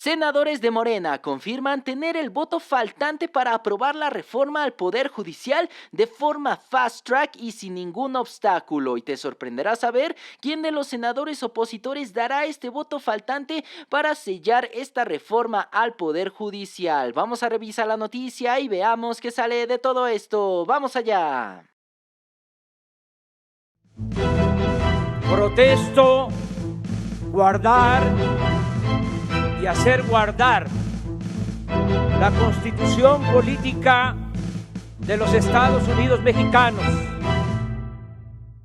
Senadores de Morena confirman tener el voto faltante para aprobar la reforma al Poder Judicial de forma fast track y sin ningún obstáculo. Y te sorprenderá saber quién de los senadores opositores dará este voto faltante para sellar esta reforma al Poder Judicial. Vamos a revisar la noticia y veamos qué sale de todo esto. ¡Vamos allá! Protesto, guardar y hacer guardar la Constitución política de los Estados Unidos mexicanos.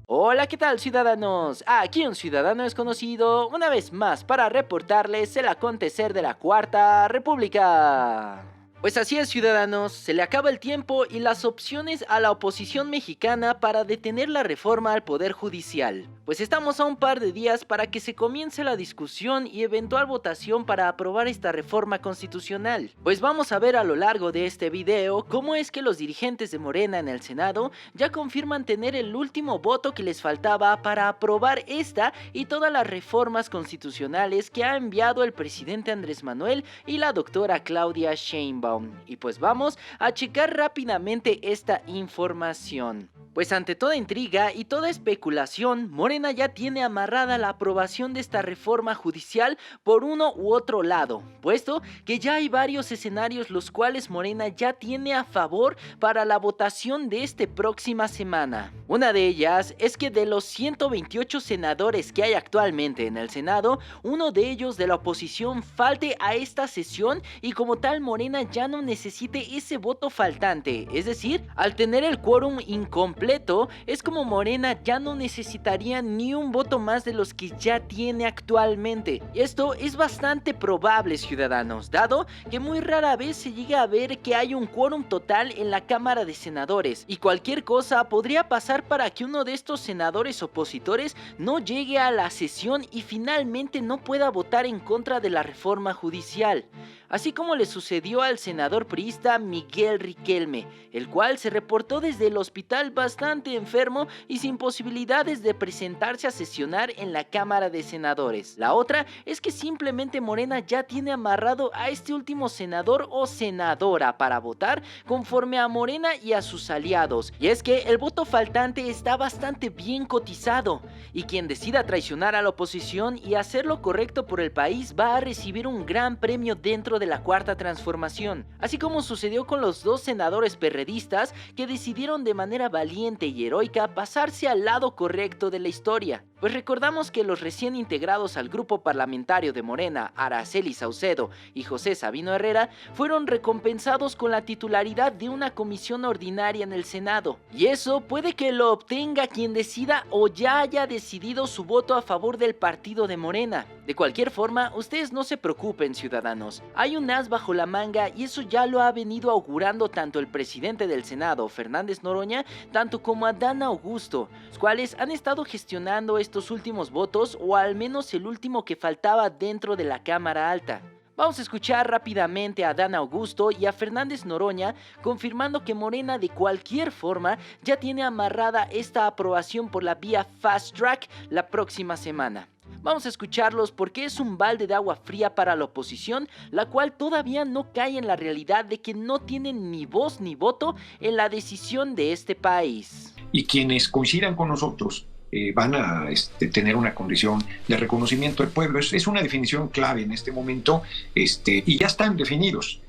Hola, ¿qué tal, ciudadanos? Aquí un ciudadano desconocido, una vez más para reportarles el acontecer de la Cuarta República. Pues así es, ciudadanos, se le acaba el tiempo y las opciones a la oposición mexicana para detener la reforma al Poder Judicial. Pues estamos a un par de días para que se comience la discusión y eventual votación para aprobar esta reforma constitucional. Pues vamos a ver a lo largo de este video cómo es que los dirigentes de Morena en el Senado ya confirman tener el último voto que les faltaba para aprobar esta y todas las reformas constitucionales que ha enviado el presidente Andrés Manuel y la doctora Claudia Sheinbaum. Y pues vamos a checar rápidamente esta información. Pues ante toda intriga y toda especulación, Morena ya tiene amarrada la aprobación de esta reforma judicial por uno u otro lado, puesto que ya hay varios escenarios los cuales Morena ya tiene a favor para la votación de esta próxima semana. Una de ellas es que de los 128 senadores que hay actualmente en el Senado, uno de ellos de la oposición falte a esta sesión y como tal Morena ya no necesite ese voto faltante, es decir, al tener el quórum incompleto, es como Morena ya no necesitaría ni un voto más de los que ya tiene actualmente. Y esto es bastante probable, ciudadanos, dado que muy rara vez se llega a ver que hay un quórum total en la Cámara de Senadores, y cualquier cosa podría pasar para que uno de estos senadores opositores no llegue a la sesión y finalmente no pueda votar en contra de la reforma judicial. Así como le sucedió al senador priista Miguel Riquelme, el cual se reportó desde el hospital bastante enfermo y sin posibilidades de presentarse a sesionar en la Cámara de Senadores. La otra es que simplemente Morena ya tiene amarrado a este último senador o senadora para votar conforme a Morena y a sus aliados. Y es que el voto faltante está bastante bien cotizado, y quien decida traicionar a la oposición y hacer lo correcto por el país va a recibir un gran premio dentro de la Cuarta Transformación, así como sucedió con los dos senadores perredistas que decidieron de manera valiente y heroica pasarse al lado correcto de la historia. Pues recordamos que los recién integrados al grupo parlamentario de Morena, Araceli Saucedo y José Sabino Herrera, fueron recompensados con la titularidad de una comisión ordinaria en el Senado. Y eso puede que lo obtenga quien decida o ya haya decidido su voto a favor del partido de Morena. De cualquier forma, ustedes no se preocupen, ciudadanos. Hay un as bajo la manga y eso ya lo ha venido augurando tanto el presidente del Senado, Fernández Noroña, tanto como Adán Augusto, los cuales han estado gestionando estos últimos votos, o al menos el último que faltaba dentro de la Cámara Alta. Vamos a escuchar rápidamente a Adán Augusto y a Fernández Noroña confirmando que Morena de cualquier forma ya tiene amarrada esta aprobación por la vía fast track la próxima semana. Vamos a escucharlos porque es un balde de agua fría para la oposición, la cual todavía no cae en la realidad de que no tienen ni voz ni voto en la decisión de este país. Y quienes coincidan con nosotros van a tener una condición de reconocimiento del pueblo. Es una definición clave en este momento, y ya están definidos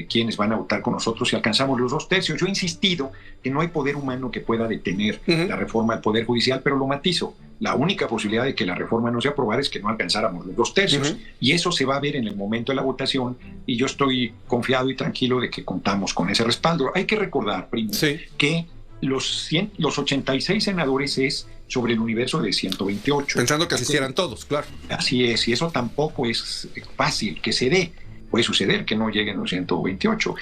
quienes van a votar con nosotros si alcanzamos los 2/3. Yo he insistido que no hay poder humano que pueda detener la reforma del Poder Judicial, pero lo matizo. La única posibilidad de que la reforma no se aprobara es que no alcanzáramos los 2/3. Y eso se va a ver en el momento de la votación, y yo estoy confiado y tranquilo de que contamos con ese respaldo. Hay que recordar, primo, que los 86 senadores es sobre el universo de 128. Pensando que asistieran todos, claro. Así es, y eso tampoco es fácil que se dé. Puede suceder que no lleguen los 128.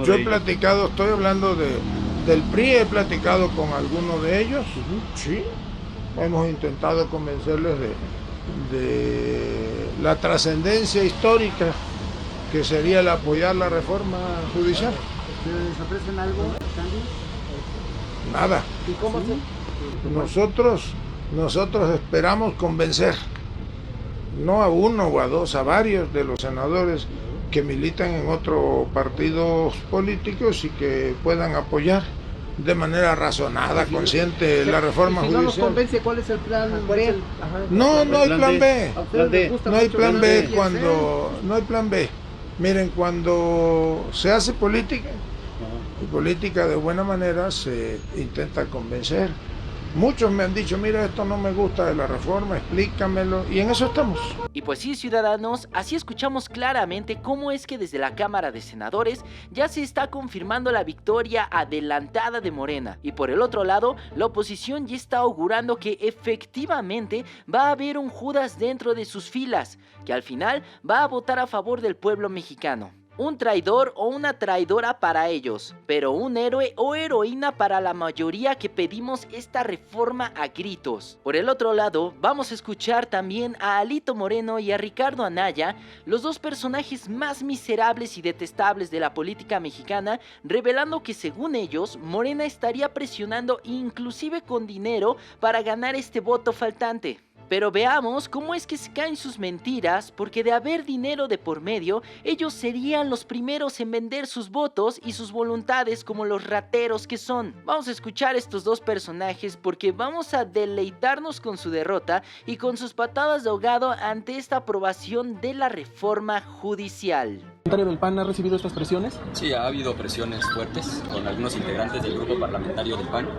Yo he platicado, estoy hablando del PRI, he platicado con algunos de ellos, sí. Hemos intentado convencerles de la trascendencia histórica que sería el apoyar la reforma judicial. ¿Les ofrecen algo, Sandy? Nada. ¿Y cómo se...? Nosotros esperamos convencer. no a uno o a dos, a varios de los senadores que militan en otros partidos políticos y que puedan apoyar de manera razonada, consciente, la reforma judicial. Si no nos judicial. Convence, ¿cuál es el plan B? No, no hay plan B. No hay plan B cuando... no hay plan B. Miren, cuando se hace política, y política de buena manera, se intenta convencer. Muchos me han dicho, mira, esto no me gusta de la reforma, explícamelo, y en eso estamos. Y pues sí, ciudadanos, así escuchamos claramente cómo es que desde la Cámara de Senadores ya se está confirmando la victoria adelantada de Morena. Y por el otro lado, la oposición ya está augurando que efectivamente va a haber un Judas dentro de sus filas, que al final va a votar a favor del pueblo mexicano. Un traidor o una traidora para ellos, pero un héroe o heroína para la mayoría que pedimos esta reforma a gritos. Por el otro lado, vamos a escuchar también a Alito Moreno y a Ricardo Anaya, los dos personajes más miserables y detestables de la política mexicana, revelando que según ellos, Morena estaría presionando inclusive con dinero para ganar este voto faltante. Pero veamos cómo es que se caen sus mentiras, porque de haber dinero de por medio, ellos serían los primeros en vender sus votos y sus voluntades como los rateros que son. Vamos a escuchar estos dos personajes porque vamos a deleitarnos con su derrota y con sus patadas de ahogado ante esta aprobación de la reforma judicial. ¿El del PAN ha recibido estas presiones? Sí, ha habido presiones fuertes con algunos integrantes del grupo parlamentario del PAN,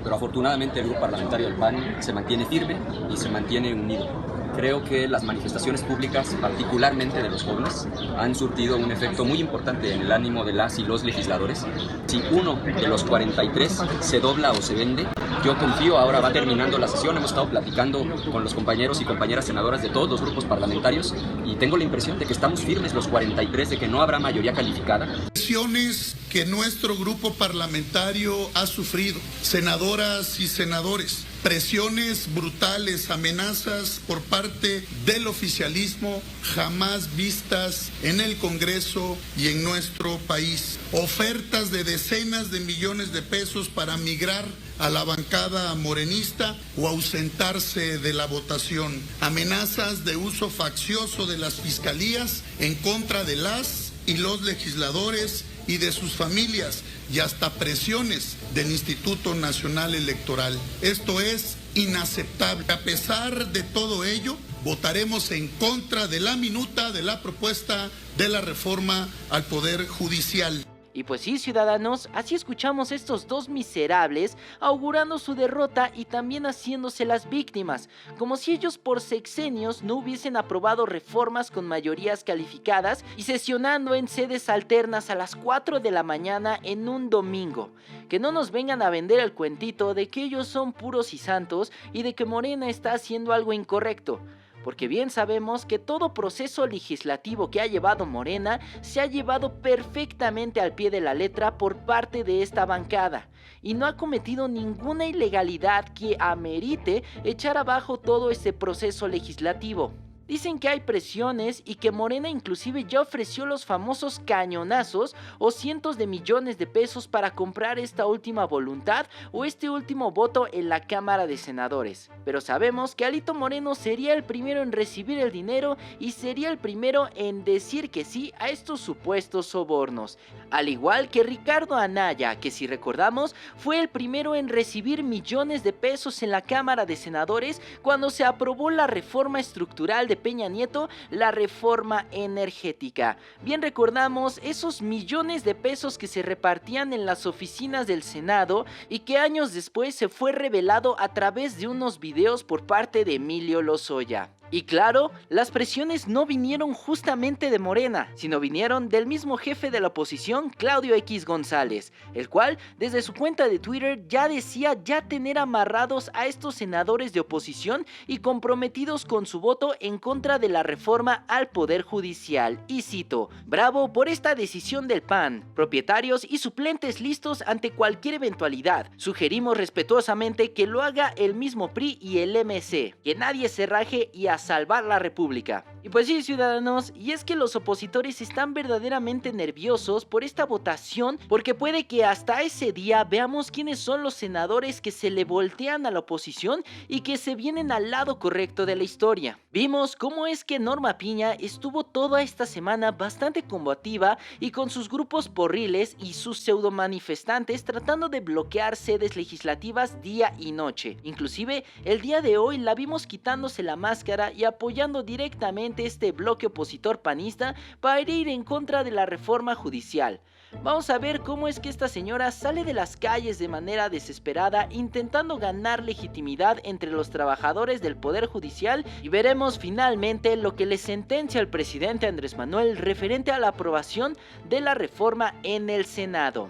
pero afortunadamente el grupo parlamentario del PAN se mantiene firme y se mantiene unido. Creo que las manifestaciones públicas, particularmente de los jóvenes, han surtido un efecto muy importante en el ánimo de las y los legisladores. Si uno de los 43 se dobla o se vende, yo confío, ahora va terminando la sesión, hemos estado platicando con los compañeros y compañeras senadoras de todos los grupos parlamentarios y tengo la impresión de que estamos firmes los 43, de que no habrá mayoría calificada. Presiones que nuestro grupo parlamentario ha sufrido, senadoras y senadores, presiones brutales, amenazas por parte del oficialismo jamás vistas en el Congreso y en nuestro país. Ofertas de decenas de millones de pesos para migrar a la bancada morenista o ausentarse de la votación. Amenazas de uso faccioso de las fiscalías en contra de las y los legisladores y de sus familias, y hasta presiones del Instituto Nacional Electoral. Esto es inaceptable. A pesar de todo ello, votaremos en contra de la minuta de la propuesta de la reforma al Poder Judicial. Y pues sí, ciudadanos, así escuchamos estos dos miserables augurando su derrota y también haciéndose las víctimas, como si ellos por sexenios no hubiesen aprobado reformas con mayorías calificadas y sesionando en sedes alternas a las 4 de la mañana en un domingo. Que no nos vengan a vender el cuentito de que ellos son puros y santos y de que Morena está haciendo algo incorrecto. Porque bien sabemos que todo proceso legislativo que ha llevado Morena se ha llevado perfectamente al pie de la letra por parte de esta bancada y no ha cometido ninguna ilegalidad que amerite echar abajo todo este proceso legislativo. Dicen que hay presiones y que Morena inclusive ya ofreció los famosos cañonazos o cientos de millones de pesos para comprar esta última voluntad o este último voto en la Cámara de Senadores. Pero sabemos que Alito Moreno sería el primero en recibir el dinero y sería el primero en decir que sí a estos supuestos sobornos. Al igual que Ricardo Anaya, que si recordamos fue el primero en recibir millones de pesos en la Cámara de Senadores cuando se aprobó la reforma estructural de Peña Nieto, la reforma energética. Bien recordamos esos millones de pesos que se repartían en las oficinas del Senado y que años después se fue revelado a través de unos videos por parte de Emilio Lozoya. Y claro, las presiones no vinieron justamente de Morena, sino vinieron del mismo jefe de la oposición, Claudio X González, el cual desde su cuenta de Twitter ya decía ya tener amarrados a estos senadores de oposición y comprometidos con su voto en contra de la reforma al Poder Judicial. Y cito: bravo por esta decisión del PAN, propietarios y suplentes listos ante cualquier eventualidad. Sugerimos respetuosamente que lo haga el mismo PRI y el MC, que nadie se raje y salvar la república. Y pues sí, ciudadanos, y es que los opositores están verdaderamente nerviosos por esta votación, porque puede que hasta ese día veamos quiénes son los senadores que se le voltean a la oposición y que se vienen al lado correcto de la historia. Vimos cómo es que Norma Piña estuvo toda esta semana bastante combativa y con sus grupos porriles y sus pseudo manifestantes tratando de bloquear sedes legislativas día y noche. Inclusive el día de hoy la vimos quitándose la máscara y apoyando directamente este bloque opositor panista para ir en contra de la reforma judicial. Vamos a ver cómo es que esta señora sale de las calles de manera desesperada intentando ganar legitimidad entre los trabajadores del Poder Judicial y veremos finalmente lo que le sentencia al presidente Andrés Manuel referente a la aprobación de la reforma en el Senado.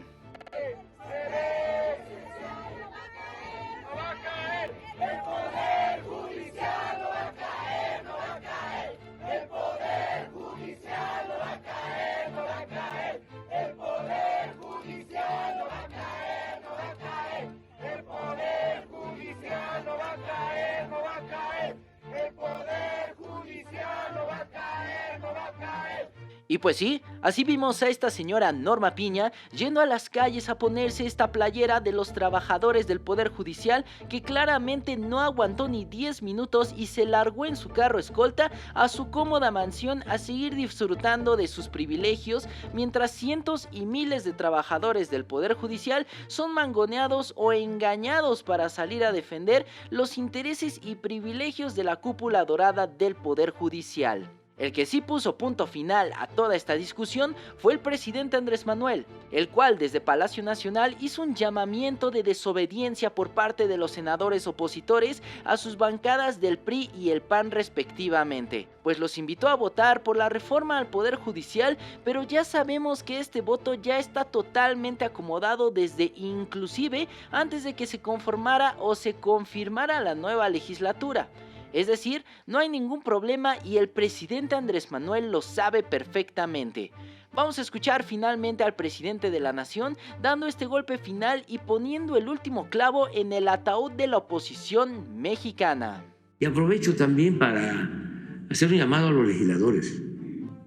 Y pues sí, así vimos a esta señora Norma Piña yendo a las calles a ponerse esta playera de los trabajadores del Poder Judicial, que claramente no aguantó ni 10 minutos y se largó en su carro escolta a su cómoda mansión a seguir disfrutando de sus privilegios, mientras cientos y miles de trabajadores del Poder Judicial son mangoneados o engañados para salir a defender los intereses y privilegios de la cúpula dorada del Poder Judicial. El que sí puso punto final a toda esta discusión fue el presidente Andrés Manuel, el cual desde Palacio Nacional hizo un llamamiento de desobediencia por parte de los senadores opositores a sus bancadas del PRI y el PAN respectivamente, pues los invitó a votar por la reforma al Poder Judicial, pero ya sabemos que este voto ya está totalmente acomodado desde inclusive antes de que se conformara o se confirmara la nueva legislatura. Es decir, no hay ningún problema y el presidente Andrés Manuel lo sabe perfectamente. Vamos a escuchar finalmente al presidente de la nación dando este golpe final y poniendo el último clavo en el ataúd de la oposición mexicana. Y aprovecho también para hacer un llamado a los legisladores.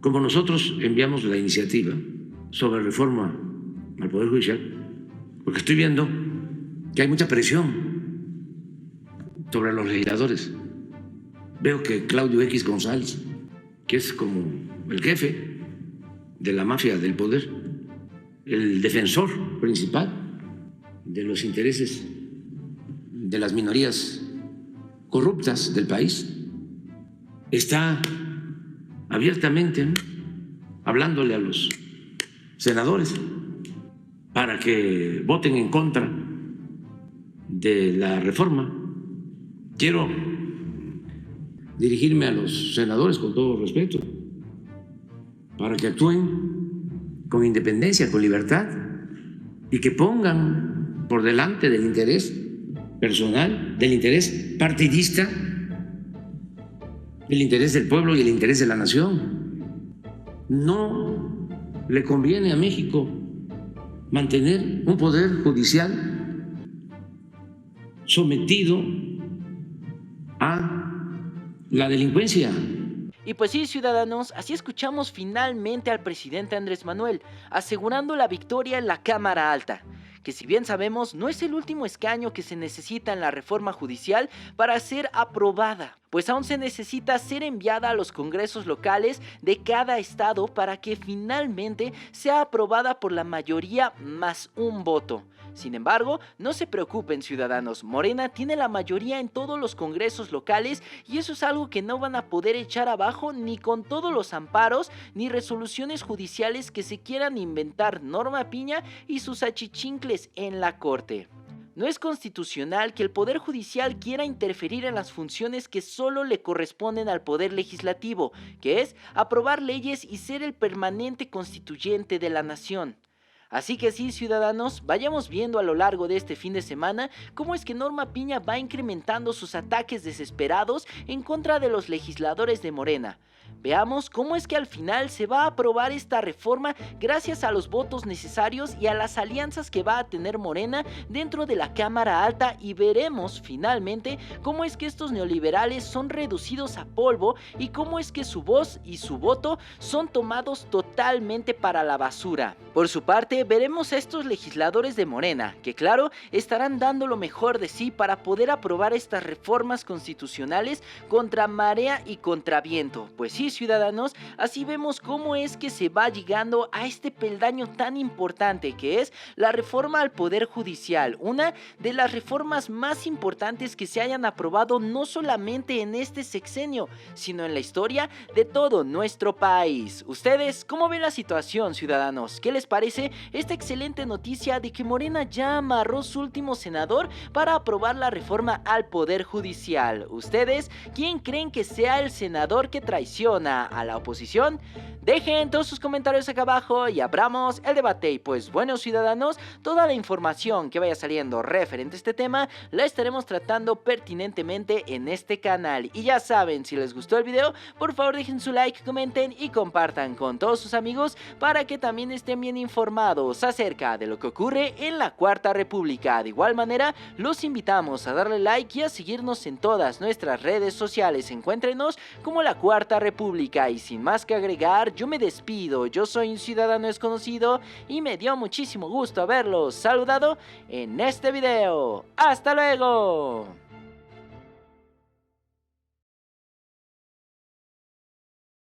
Como nosotros enviamos la iniciativa sobre reforma al Poder Judicial, porque estoy viendo que hay mucha presión sobre los legisladores. Veo que Claudio X González, que es como el jefe de la mafia del poder, el defensor principal de los intereses de las minorías corruptas del país, está abiertamente, ¿no?, hablándole a los senadores para que voten en contra de la reforma. Quiero dirigirme a los senadores con todo respeto para que actúen con independencia, con libertad y que pongan por delante del interés personal, del interés partidista, el interés del pueblo y el interés de la nación. No le conviene a México mantener un poder judicial sometido a la delincuencia. Y pues sí, ciudadanos, así escuchamos finalmente al presidente Andrés Manuel asegurando la victoria en la Cámara Alta, que si bien sabemos no es el último escaño que se necesita en la reforma judicial para ser aprobada, pues aún se necesita ser enviada a los congresos locales de cada estado para que finalmente sea aprobada por la mayoría más un voto. Sin embargo, no se preocupen, ciudadanos, Morena tiene la mayoría en todos los congresos locales y eso es algo que no van a poder echar abajo ni con todos los amparos ni resoluciones judiciales que se quieran inventar Norma Piña y sus achichincles en la corte. No es constitucional que el Poder Judicial quiera interferir en las funciones que solo le corresponden al Poder Legislativo, que es aprobar leyes y ser el permanente constituyente de la nación. Así que sí, ciudadanos, vayamos viendo a lo largo de este fin de semana cómo es que Norma Piña va incrementando sus ataques desesperados en contra de los legisladores de Morena. Veamos cómo es que al final se va a aprobar esta reforma gracias a los votos necesarios y a las alianzas que va a tener Morena dentro de la Cámara Alta, y veremos finalmente cómo es que estos neoliberales son reducidos a polvo y cómo es que su voz y su voto son tomados totalmente para la basura. Por su parte, veremos a estos legisladores de Morena, que claro, estarán dando lo mejor de sí para poder aprobar estas reformas constitucionales contra marea y contra viento. Pues sí, ciudadanos, así vemos cómo es que se va llegando a este peldaño tan importante que es la reforma al Poder Judicial, una de las reformas más importantes que se hayan aprobado no solamente en este sexenio, sino en la historia de todo nuestro país. ¿Ustedes cómo ven la situación, ciudadanos? ¿Qué les parece esta excelente noticia de que Morena ya amarró su último senador para aprobar la reforma al Poder Judicial? ¿Ustedes quién creen que sea el senador que traiciona a la oposición? Dejen todos sus comentarios acá abajo y abramos el debate. Y pues bueno, ciudadanos, toda la información que vaya saliendo referente a este tema la estaremos tratando pertinentemente en este canal. Y ya saben, si les gustó el video, por favor dejen su like, comenten y compartan con todos sus amigos para que también estén bien informados acerca de lo que ocurre en la Cuarta República. De igual manera, los invitamos a darle like y a seguirnos en todas nuestras redes sociales. Encuéntrenos como la Cuarta República. Y sin más que agregar, yo me despido. Yo soy un ciudadano desconocido y me dio muchísimo gusto haberlos saludado en este video. ¡Hasta luego!